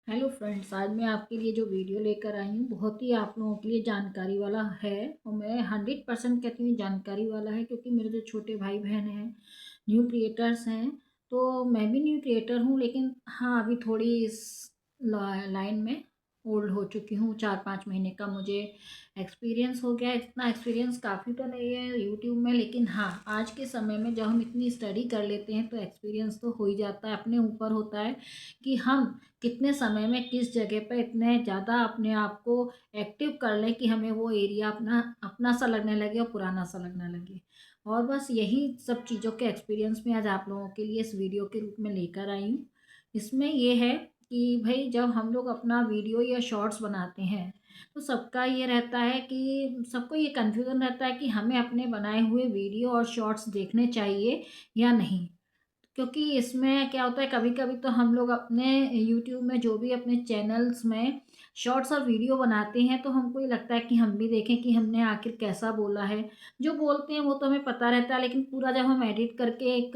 Hello friends, आज मैं आपके लिए जो वीडियो लेकर आई हूँ बहुत ही आप लोगों के लिए जानकारी वाला है। और मैं 100% कहती हूँ जानकारी वाला है, क्योंकि मेरे जो छोटे भाई बहन हैं, न्यू क्रिएटर्स हैं। तो मैं भी न्यू क्रिएटर हूँ, लेकिन हाँ अभी थोड़ी इस लाइन में ओल्ड हो चुकी हूँ। 4-5 महीने का मुझे एक्सपीरियंस हो गया है। इतना एक्सपीरियंस काफ़ी तो नहीं है यूट्यूब में, लेकिन हाँ आज के समय में जब हम इतनी स्टडी कर लेते हैं तो एक्सपीरियंस तो हो ही जाता है। अपने ऊपर होता है कि हम कितने समय में किस जगह पर इतने ज़्यादा अपने आप को एक्टिव कर लें कि हमें वो एरिया अपना अपना सा लगने लगे और पुराना सा लगने लगे। और बस यही सब चीज़ों के एक्सपीरियंस में आज आप लोगों के लिए इस वीडियो के रूप में लेकर आई हूँ। इसमें ये है कि भाई जब हम लोग अपना वीडियो या शॉर्ट्स बनाते हैं तो सबका ये रहता है कि सबको ये कन्फ्यूज़न रहता है कि हमें अपने बनाए हुए वीडियो और शॉर्ट्स देखने चाहिए या नहीं। क्योंकि इसमें क्या होता है, कभी कभी तो हम लोग अपने यूट्यूब में जो भी अपने चैनल्स में शॉर्ट्स और वीडियो बनाते हैं तो हमको ये लगता है कि हम भी देखें कि हमने आखिर कैसा बोला है। जो बोलते हैं वो तो हमें पता रहता है, लेकिन पूरा जब हम एडिट करके एक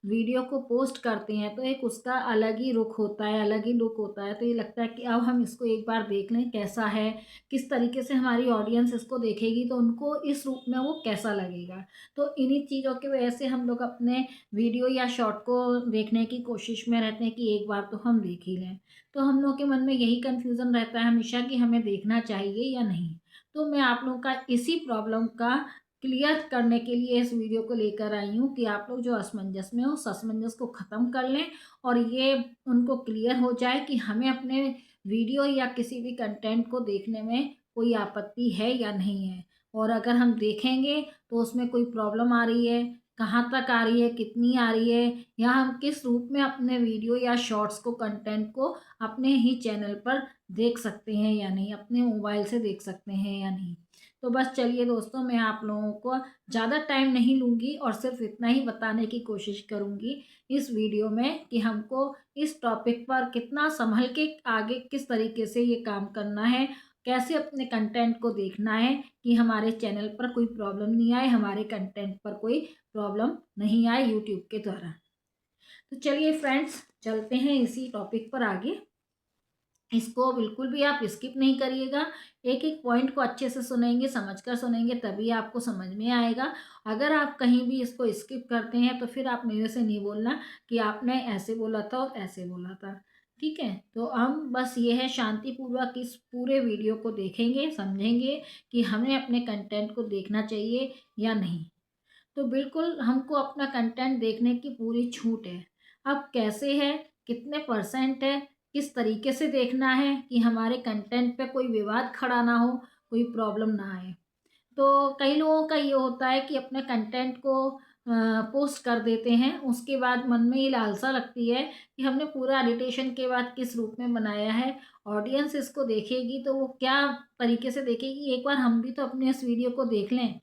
वीडियो को पोस्ट करते हैं तो एक उसका अलग ही रुख होता है, अलग ही लुक होता है। तो ये लगता है कि अब हम इसको एक बार देख लें कैसा है, किस तरीके से हमारी ऑडियंस इसको देखेगी, तो उनको इस रूप में वो कैसा लगेगा। तो इन्हीं चीज़ों की वजह से हम लोग अपने वीडियो या शॉर्ट को देखने की कोशिश में रहते हैं कि एक बार तो हम देख ही लें। तो हम लोग के मन में यही कन्फ्यूज़न रहता है हमेशा कि हमें देखना चाहिए या नहीं। तो मैं आप लोगों का इसी प्रॉब्लम का क्लियर करने के लिए इस वीडियो को लेकर आई हूँ कि आप लोग जो असमंजस में हो उस असमंजस को ख़त्म कर लें और ये उनको क्लियर हो जाए कि हमें अपने वीडियो या किसी भी कंटेंट को देखने में कोई आपत्ति है या नहीं है। और अगर हम देखेंगे तो उसमें कोई प्रॉब्लम आ रही है, कहाँ तक आ रही है, कितनी आ रही है, या हम किस रूप में अपने वीडियो या शॉर्ट्स को कंटेंट को अपने ही चैनल पर देख सकते हैं या नहीं, अपने मोबाइल से देख सकते हैं या नहीं। तो बस चलिए दोस्तों, मैं आप लोगों को ज़्यादा टाइम नहीं लूँगी और सिर्फ इतना ही बताने की कोशिश करूँगी इस वीडियो में कि हमको इस टॉपिक पर कितना संभल के आगे किस तरीके से ये काम करना है, कैसे अपने कंटेंट को देखना है कि हमारे चैनल पर कोई प्रॉब्लम नहीं आए, हमारे कंटेंट पर कोई प्रॉब्लम नहीं आए यूट्यूब के द्वारा। तो चलिए फ्रेंड्स, चलते हैं इसी टॉपिक पर आगे। इसको बिल्कुल भी आप स्किप नहीं करिएगा। एक एक पॉइंट को अच्छे से सुनेंगे, समझकर सुनेंगे, तभी आपको समझ में आएगा। अगर आप कहीं भी इसको स्किप करते हैं तो फिर आप मेरे से नहीं बोलना कि आपने ऐसे बोला था और ऐसे बोला था। ठीक है, तो हम बस ये है शांतिपूर्वक इस पूरे वीडियो को देखेंगे, समझेंगे कि हमें अपने कंटेंट को देखना चाहिए या नहीं। तो बिल्कुल हमको अपना कंटेंट देखने की पूरी छूट है। अब कैसे है, कितने परसेंट है, किस तरीके से देखना है कि हमारे कंटेंट पे कोई विवाद खड़ा ना हो, कोई प्रॉब्लम ना आए। तो कई लोगों का ये होता है कि अपने कंटेंट को पोस्ट कर देते हैं, उसके बाद मन में ये लालसा लगती है कि हमने पूरा एडिटेशन के बाद किस रूप में बनाया है, ऑडियंस इसको देखेगी तो वो क्या तरीके से देखेगी, एक बार हम भी तो अपने इस वीडियो को देख लें।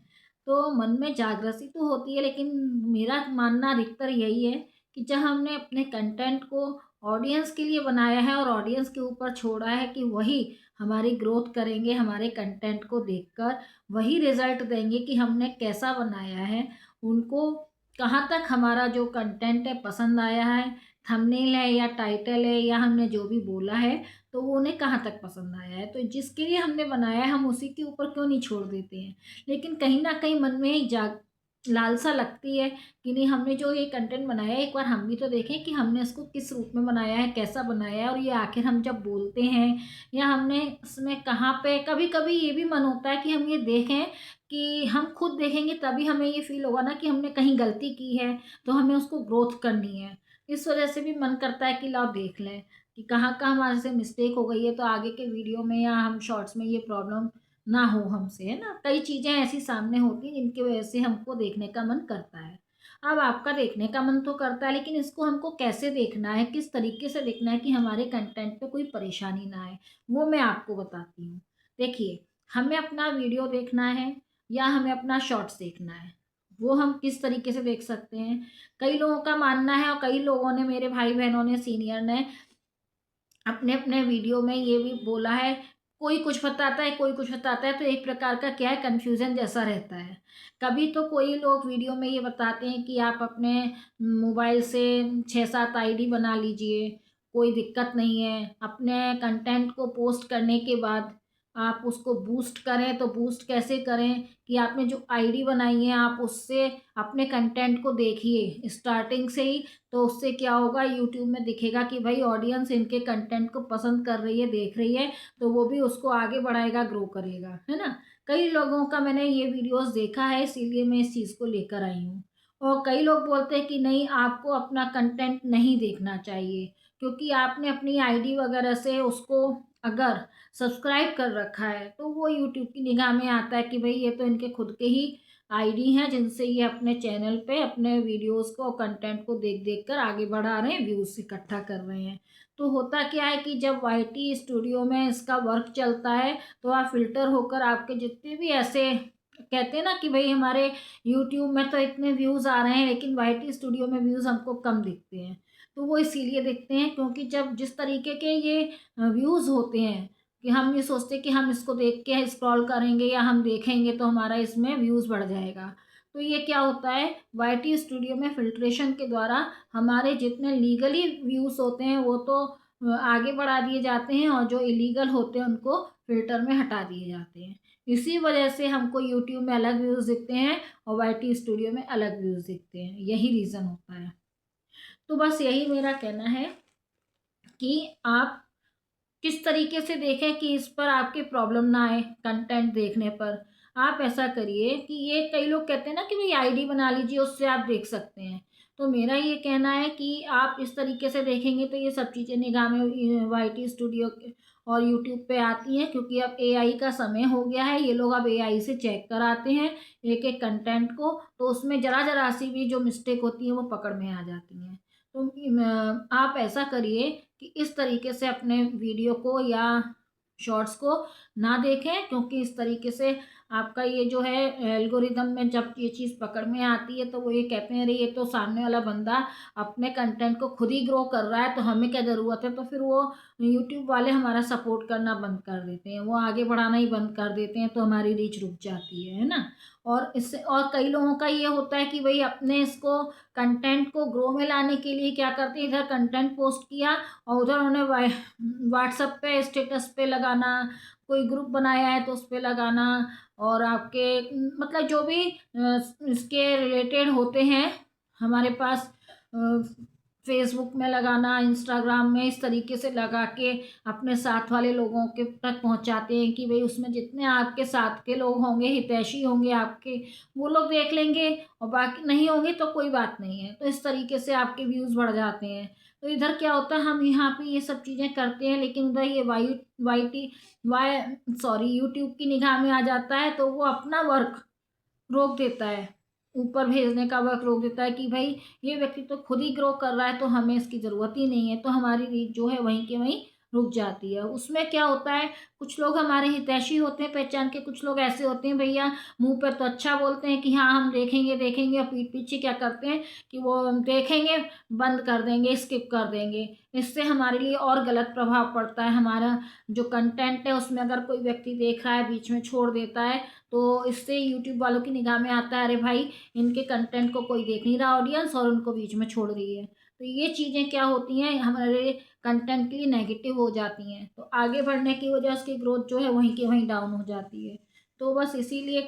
तो मन में जागृति तो होती है, लेकिन मेरा मानना अधिकतर यही है कि जब हमने अपने कंटेंट को ऑडियंस के लिए बनाया है और ऑडियंस के ऊपर छोड़ा है कि वही हमारी ग्रोथ करेंगे, हमारे कंटेंट को देखकर वही रिजल्ट देंगे कि हमने कैसा बनाया है, उनको कहाँ तक हमारा जो कंटेंट है पसंद आया है, थंबनेल है या टाइटल है या हमने जो भी बोला है, तो वो उन्हें कहाँ तक पसंद आया है। तो जिसके लिए हमने बनाया है हम उसी के ऊपर क्यों नहीं छोड़ देते हैं। लेकिन कहीं न कहीं मन में एक लालसा लगती है कि नहीं, हमने जो ये कंटेंट बनाया है एक बार हम भी तो देखें कि हमने इसको किस रूप में बनाया है, कैसा बनाया है, और ये आखिर हम जब बोलते हैं या हमने इसमें कहाँ पे, कभी-कभी ये भी मन होता है कि हम ये देखें कि हम खुद देखेंगे तभी हमें ये फ़ील होगा ना कि हमने कहीं गलती की है, तो हमें उसको ग्रोथ करनी है। इस वज़ह से भी मन करता है कि लाओ देख लें कि कहाँ-कहाँ हमारे से मिस्टेक हो गई है, तो आगे के वीडियो में या हम शॉर्ट्स में ये प्रॉब्लम ना हो हमसे, है ना? कई चीज़ें ऐसी सामने होती हैं जिनकी वज़ह से हमको देखने का मन करता है। अब आपका देखने का मन तो करता है, लेकिन इसको हमको कैसे देखना है, किस तरीके से देखना है कि हमारे कंटेंट पे कोई परेशानी ना आए, वो मैं आपको बताती हूँ। देखिए, हमें अपना वीडियो देखना है या हमें अपना शॉर्ट्स देखना है, वो हम किस तरीके से देख सकते हैं। कई लोगों का मानना है और कई लोगों ने, मेरे भाई-बहनों ने, सीनियर ने अपने-अपने वीडियो में ये भी बोला है, कोई कुछ बताता है, कोई कुछ बताता है, तो एक प्रकार का क्या है, कन्फ्यूज़न जैसा रहता है। कभी तो कोई लोग वीडियो में ये बताते हैं कि आप अपने मोबाइल से 6-7 आईडी बना लीजिए, कोई दिक्कत नहीं है। अपने कंटेंट को पोस्ट करने के बाद आप उसको बूस्ट करें, तो बूस्ट कैसे करें कि आपने जो आईडी बनाई है आप उससे अपने कंटेंट को देखिए स्टार्टिंग से ही। तो उससे क्या होगा, यूट्यूब में दिखेगा कि भाई ऑडियंस इनके कंटेंट को पसंद कर रही है, देख रही है, तो वो भी उसको आगे बढ़ाएगा, ग्रो करेगा, है ना। कई लोगों का मैंने ये वीडियोस देखा है, इसीलिए मैं इस चीज़ को लेकर आई हूँ। और कई लोग बोलते हैं कि नहीं, आपको अपना कंटेंट नहीं देखना चाहिए, क्योंकि आपने अपनी आईडी वगैरह से उसको अगर सब्सक्राइब कर रखा है तो वो यूट्यूब की निगाह में आता है कि भाई ये तो इनके खुद के ही आईडी हैं, जिनसे ये अपने चैनल पे अपने वीडियोस को, कंटेंट को देख देख कर आगे बढ़ा रहे हैं, व्यूज इकट्ठा कर रहे हैं। तो होता क्या है कि जब वाईटी स्टूडियो में इसका वर्क चलता है तो आप फिल्टर होकर आपके जितने भी ऐसे कहते हैं ना कि भाई हमारे यूट्यूब में तो इतने व्यूज़ आ रहे हैं लेकिन वाईटी स्टूडियो में व्यूज़ हमको कम दिखते हैं। तो वो इसीलिए दिखते हैं क्योंकि जब जिस तरीके के ये व्यूज़ होते हैं कि हम ये सोचते हैं कि हम इसको देख के स्क्रॉल करेंगे या हम देखेंगे तो हमारा इसमें व्यूज़ बढ़ जाएगा। तो ये क्या होता है, वाईटी स्टूडियो में फ़िल्ट्रेशन के द्वारा हमारे जितने लीगली व्यूज़ होते हैं वो तो आगे बढ़ा दिए जाते हैं, और जो इलीगल होते हैं उनको फ़िल्टर में हटा दिए जाते हैं। इसी वजह से हमको यूट्यूब में अलग व्यूज़ दिखते हैं और वाईटी स्टूडियो में अलग व्यूज़ दिखते हैं, यही रीज़न होता है। तो बस यही मेरा कहना है कि आप किस तरीके से देखें कि इस पर आपकी प्रॉब्लम ना आए कंटेंट देखने पर। आप ऐसा करिए कि ये कई लोग कहते हैं ना कि भाई आईडी बना लीजिए, उससे आप देख सकते हैं। तो मेरा ये कहना है कि आप इस तरीके से देखेंगे तो ये सब चीज़ें निगाह में वाईटी स्टूडियो और यूट्यूब पे आती हैं, क्योंकि अब एआई का समय हो गया है। ये लोग अब एआई से चेक कराते हैं एक एक कंटेंट को, तो उसमें ज़रा ज़रा सी भी जो मिस्टेक होती है वो पकड़ में आ जाती हैं। तो आप ऐसा करिए कि इस तरीके से अपने वीडियो को या शॉर्ट्स को ना देखें, क्योंकि इस तरीके से आपका ये जो है एल्गोरिदम में जब ये चीज़ पकड़ में आती है तो वो ये कहते हैं अरे ये तो सामने वाला बंदा अपने कंटेंट को खुद ही ग्रो कर रहा है तो हमें क्या ज़रूरत है। तो फिर वो यूट्यूब वाले हमारा सपोर्ट करना बंद कर देते हैं, वो आगे बढ़ाना ही बंद कर देते हैं, तो हमारी रीच रुक जाती है ना। और इससे और कई लोगों का ये होता है कि भाई अपने इसको कंटेंट को ग्रो में लाने के लिए क्या करते हैं, इधर कंटेंट पोस्ट किया और उधर उन्हें व्हाट्सएप पे स्टेटस पे लगाना, कोई ग्रुप बनाया है तो उस पे लगाना, और आपके मतलब जो भी इसके रिलेटेड होते हैं हमारे पास फेसबुक में लगाना, इंस्टाग्राम में, इस तरीके से लगा के अपने साथ वाले लोगों के तक पहुंचाते हैं कि भाई उसमें जितने आपके साथ के लोग होंगे, हितैषी होंगे आपके, वो लोग देख लेंगे, और बाकी नहीं होंगे तो कोई बात नहीं है। तो इस तरीके से आपके व्यूज़ बढ़ जाते हैं। तो इधर क्या होता है, हम यहाँ पे ये सब चीज़ें करते हैं लेकिन उधर ये Y T Y sorry YouTube की निगाह में आ जाता है तो वो अपना वर्क रोक देता है, ऊपर भेजने का वर्क रोक देता है कि भाई ये व्यक्ति तो खुद ही ग्रो कर रहा है तो हमें इसकी ज़रूरत ही नहीं है, तो हमारी रीच जो है वहीं के वहीं रुक जाती है। उसमें क्या होता है, कुछ लोग हमारे हितैषी होते हैं पहचान के, कुछ लोग ऐसे होते हैं भैया मुंह पर तो अच्छा बोलते हैं कि हाँ हम देखेंगे देखेंगे, और पीठ पीछे क्या करते हैं कि वो देखेंगे बंद कर देंगे, स्किप कर देंगे। इससे हमारे लिए और गलत प्रभाव पड़ता है। हमारा जो कंटेंट है उसमें अगर कोई व्यक्ति देख रहा है बीच में छोड़ देता है तो इससे यूट्यूब वालों की निगाह में आता है अरे भाई इनके कंटेंट को कोई देख नहीं रहा ऑडियंस, और उनको बीच में छोड़ रही है। तो ये चीज़ें क्या होती हैं, हमारे कंटेंट के लिए नेगेटिव हो जाती हैं, तो आगे बढ़ने की वजह उसकी ग्रोथ जो है वहीं की वहीं डाउन हो जाती है। तो बस इसीलिए ये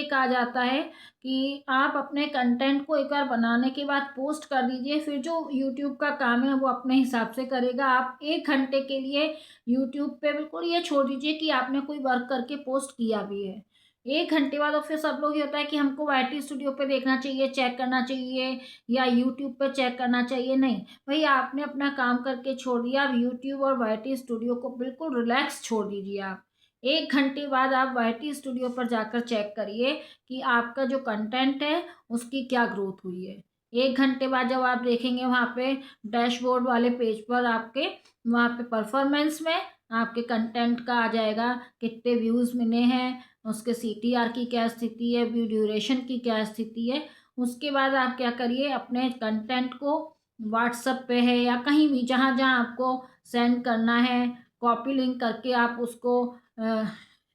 कहा जाता है कि आप अपने कंटेंट को एक बार बनाने के बाद पोस्ट कर दीजिए, फिर जो यूट्यूब का काम है वो अपने हिसाब से करेगा। आप 1 घंटे के लिए यूट्यूब पे बिल्कुल ये छोड़ दीजिए कि आपने कोई वर्क करके पोस्ट किया भी है। 1 घंटे बाद और फिर सब लोग ये होता है कि हमको वाईटी स्टूडियो पे देखना चाहिए, चेक करना चाहिए, या यूट्यूब पे चेक करना चाहिए। नहीं भाई, आपने अपना काम करके छोड़ दिया, अब यूट्यूब और वाईटी स्टूडियो को बिल्कुल रिलैक्स छोड़ दीजिए। आप 1 घंटे बाद आप वाईटी स्टूडियो पर जाकर चेक करिए कि आपका जो कंटेंट है उसकी क्या ग्रोथ हुई है। 1 घंटे बाद जब आप देखेंगे वहाँ पे डैशबोर्ड वाले पेज पर आपके, वहाँ पे परफॉर्मेंस में आपके कंटेंट का आ जाएगा कितने व्यूज़ मिले हैं, उसके सीटीआर की क्या स्थिति है, व्यू ड्यूरेशन की क्या स्थिति है। उसके बाद आप क्या करिए, अपने कंटेंट को व्हाट्सएप पे है या कहीं भी जहाँ जहाँ आपको सेंड करना है, कॉपी लिंक करके आप उसको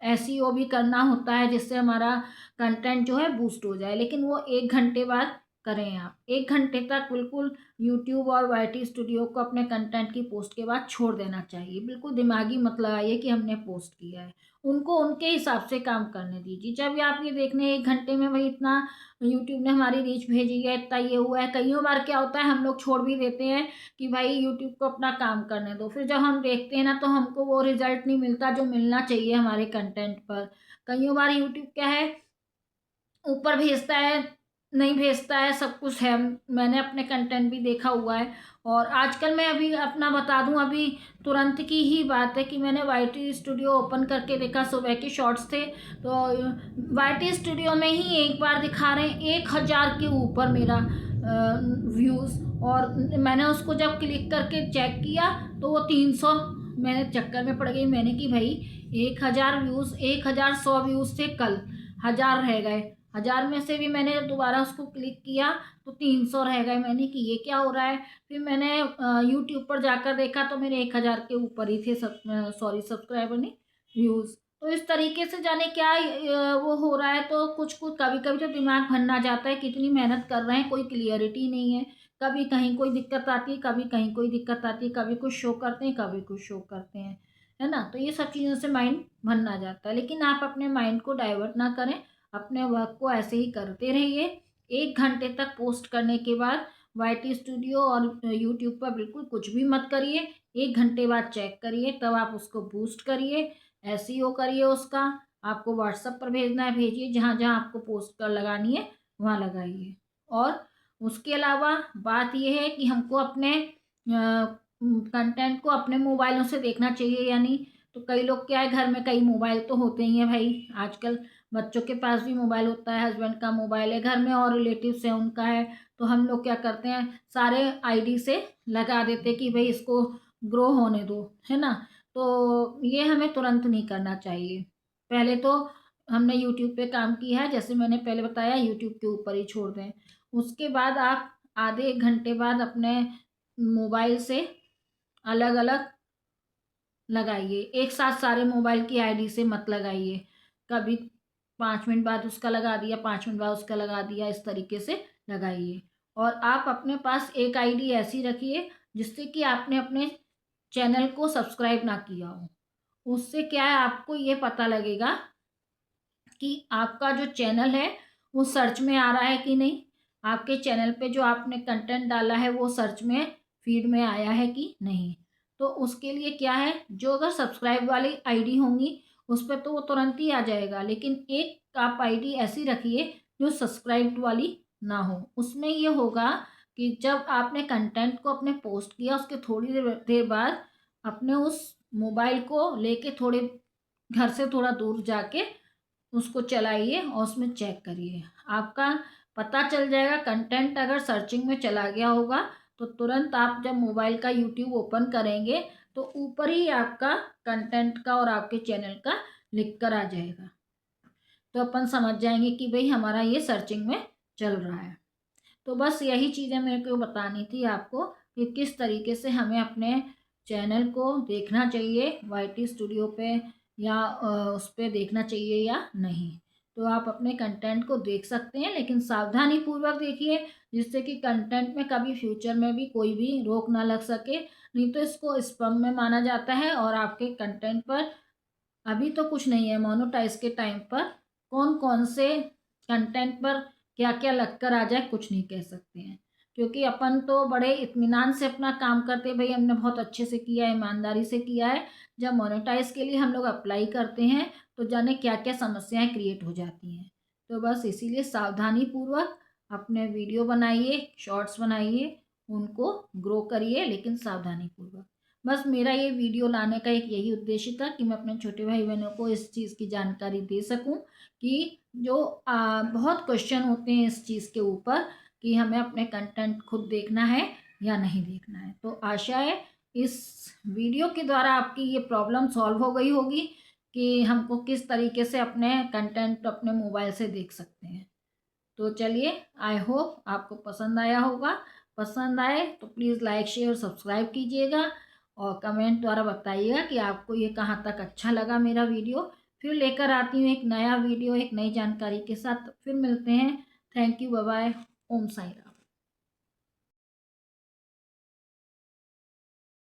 एसईओ भी करना होता है जिससे हमारा कंटेंट जो है बूस्ट हो जाए, लेकिन वो 1 घंटे बाद करें आप। 1 घंटे तक बिल्कुल यूट्यूब और वाईटी स्टूडियो को अपने कंटेंट की पोस्ट के बाद छोड़ देना चाहिए। बिल्कुल दिमागी मत लगाइए कि हमने पोस्ट किया है। उनको उनके हिसाब से काम करने दीजिए। जब भी आप ये देख लें 1 घंटे में भाई इतना यूट्यूब ने हमारी रीच भेजी है, इतना ये हुआ है, कइयों बार क्या होता है हम लोग छोड़ भी देते हैं कि भाई यूट्यूब को अपना काम करने दो। फिर जब हम देखते हैं ना तो हमको वो रिज़ल्ट नहीं मिलता जो मिलना चाहिए हमारे कंटेंट पर। कइयों बार यूट्यूब क्या है, ऊपर भेजता है, नहीं भेजता है, सब कुछ है। मैंने अपने कंटेंट भी देखा हुआ है। और आजकल मैं अभी अपना बता दूं, अभी तुरंत की ही बात है कि मैंने वाईटी स्टूडियो ओपन करके देखा, सुबह के शॉर्ट्स थे तो वाईटी स्टूडियो में ही एक बार दिखा रहे हैं 1000 के ऊपर मेरा व्यूज़। और मैंने उसको जब क्लिक करके चेक किया तो वो 300, मैंने चक्कर में पड़ गई। मैंने कि भाई 1000 व्यूज़, 1100 व्यूज़ थे कल, 1000 रह गए। 1000 में से भी मैंने दोबारा उसको क्लिक किया तो 300 रह गए। मैंने कि ये क्या हो रहा है। फिर मैंने यूट्यूब पर जाकर देखा तो मेरे 1000 के ऊपर ही थे, सॉरी सब्सक्राइबर नहीं, व्यूज़। तो इस तरीके से जाने क्या वो हो रहा है। तो कुछ कुछ कभी कभी तो दिमाग भरना जाता है, कितनी मेहनत कर रहे हैं, कोई क्लियरिटी नहीं है। कभी कहीं कोई दिक्कत आती है, कभी कहीं कोई दिक्कत आती है, कभी कुछ शो करते हैं, कभी कुछ शो करते हैं, है ना। तो ये सब चीज़ों से माइंड भरना जाता है। लेकिन आप अपने माइंड को डाइवर्ट ना करें, अपने वर्क को ऐसे ही करते रहिए। 1 घंटे तक पोस्ट करने के बाद वाईटी स्टूडियो और यूट्यूब पर बिल्कुल कुछ भी मत करिए। 1 घंटे बाद चेक करिए, तब आप उसको बूस्ट करिए, एसईओ करिए उसका। आपको व्हाट्सएप पर भेजना है भेजिए, जहाँ जहाँ आपको पोस्ट कर लगानी है वहाँ लगाइए। और उसके अलावा बात यह है कि हमको अपने कंटेंट को अपने मोबाइलों से देखना चाहिए या नहीं। तो कई लोग क्या है, घर में कई मोबाइल तो होते ही हैं भाई। आजकल बच्चों के पास भी मोबाइल होता है, हस्बैंड का मोबाइल है, घर में और रिलेटिव्स है उनका है। तो हम लोग क्या करते हैं, सारे आईडी से लगा देते कि भाई इसको ग्रो होने दो, है ना। तो ये हमें तुरंत नहीं करना चाहिए। पहले तो हमने यूट्यूब पे काम किया है, जैसे मैंने पहले बताया, यूट्यूब के ऊपर ही छोड़ दें। उसके बाद आप आधे 1 घंटे बाद अपने मोबाइल से अलग अलग लगाइए। एक साथ सारे मोबाइल की आईडी से मत लगाइए। कभी 5 मिनट बाद उसका लगा दिया, 5 मिनट बाद उसका लगा दिया, इस तरीके से लगाइए। और आप अपने पास एक आईडी ऐसी रखिए जिससे कि आपने अपने चैनल को सब्सक्राइब ना किया हो। उससे क्या है, आपको ये पता लगेगा कि आपका जो चैनल है वो सर्च में आ रहा है कि नहीं, आपके चैनल पे जो आपने कंटेंट डाला है वो सर्च में, फीड में आया है कि नहीं। तो उसके लिए क्या है, जो अगर सब्सक्राइब वाली आईडी होंगी उस पर तो वो तुरंत ही आ जाएगा। लेकिन एक आप आईडी ऐसी रखिए जो सब्सक्राइब्ड वाली ना हो। उसमें ये होगा कि जब आपने कंटेंट को अपने पोस्ट किया उसके थोड़ी देर बाद अपने उस मोबाइल को लेके थोड़े घर से थोड़ा दूर जाके उसको चलाइए और उसमें चेक करिए। आपका पता चल जाएगा। कंटेंट अगर सर्चिंग में चला गया होगा तो तुरंत आप जब मोबाइल का यूट्यूब ओपन करेंगे तो ऊपर ही आपका कंटेंट का और आपके चैनल का लिख कर आ जाएगा। तो अपन समझ जाएंगे कि भाई हमारा ये सर्चिंग में चल रहा है। तो बस यही चीज़ें मेरे को बतानी थी आपको कि किस तरीके से हमें अपने चैनल को देखना चाहिए, वाईटी स्टूडियो पे या उस पे देखना चाहिए या नहीं। तो आप अपने कंटेंट को देख सकते हैं, लेकिन सावधानी पूर्वक देखिए, जिससे कि कंटेंट में कभी फ्यूचर में भी कोई भी रोक ना लग सके। नहीं तो इसको स्पैम में माना जाता है और आपके कंटेंट पर अभी तो कुछ नहीं है। मोनेटाइज के टाइम पर कौन कौन से कंटेंट पर क्या क्या लग कर आ जाए कुछ नहीं कह सकते हैं। क्योंकि अपन तो बड़े इत्मीनान से अपना काम करते हैं, भाई हमने बहुत अच्छे से किया है, ईमानदारी से किया है। जब मोनेटाइज के लिए हम लोग अप्लाई करते हैं तो जाने क्या क्या समस्याएं क्रिएट हो जाती हैं। तो बस इसीलिए सावधानी पूर्वक अपने वीडियो बनाइए, शॉर्ट्स बनाइए, उनको ग्रो करिए, लेकिन सावधानी पूर्वक। बस मेरा ये वीडियो लाने का एक यही उद्देश्य था कि मैं अपने छोटे भाई बहनों को इस चीज़ की जानकारी दे सकूं कि जो बहुत क्वेश्चन होते हैं इस चीज़ के ऊपर कि हमें अपने कंटेंट खुद देखना है या नहीं देखना है। तो आशा है इस वीडियो के द्वारा आपकी ये प्रॉब्लम सॉल्व हो गई होगी कि हमको किस तरीके से अपने कंटेंट अपने मोबाइल से देख सकते हैं। तो चलिए, आई होप आपको पसंद आया होगा। पसंद आए तो प्लीज़ लाइक शेयर और सब्सक्राइब कीजिएगा और कमेंट द्वारा बताइएगा कि आपको ये कहाँ तक अच्छा लगा मेरा वीडियो। फिर लेकर आती हूँ एक नया वीडियो एक नई जानकारी के साथ। फिर मिलते हैं। Thank you, bye bye. Om Sai Ram.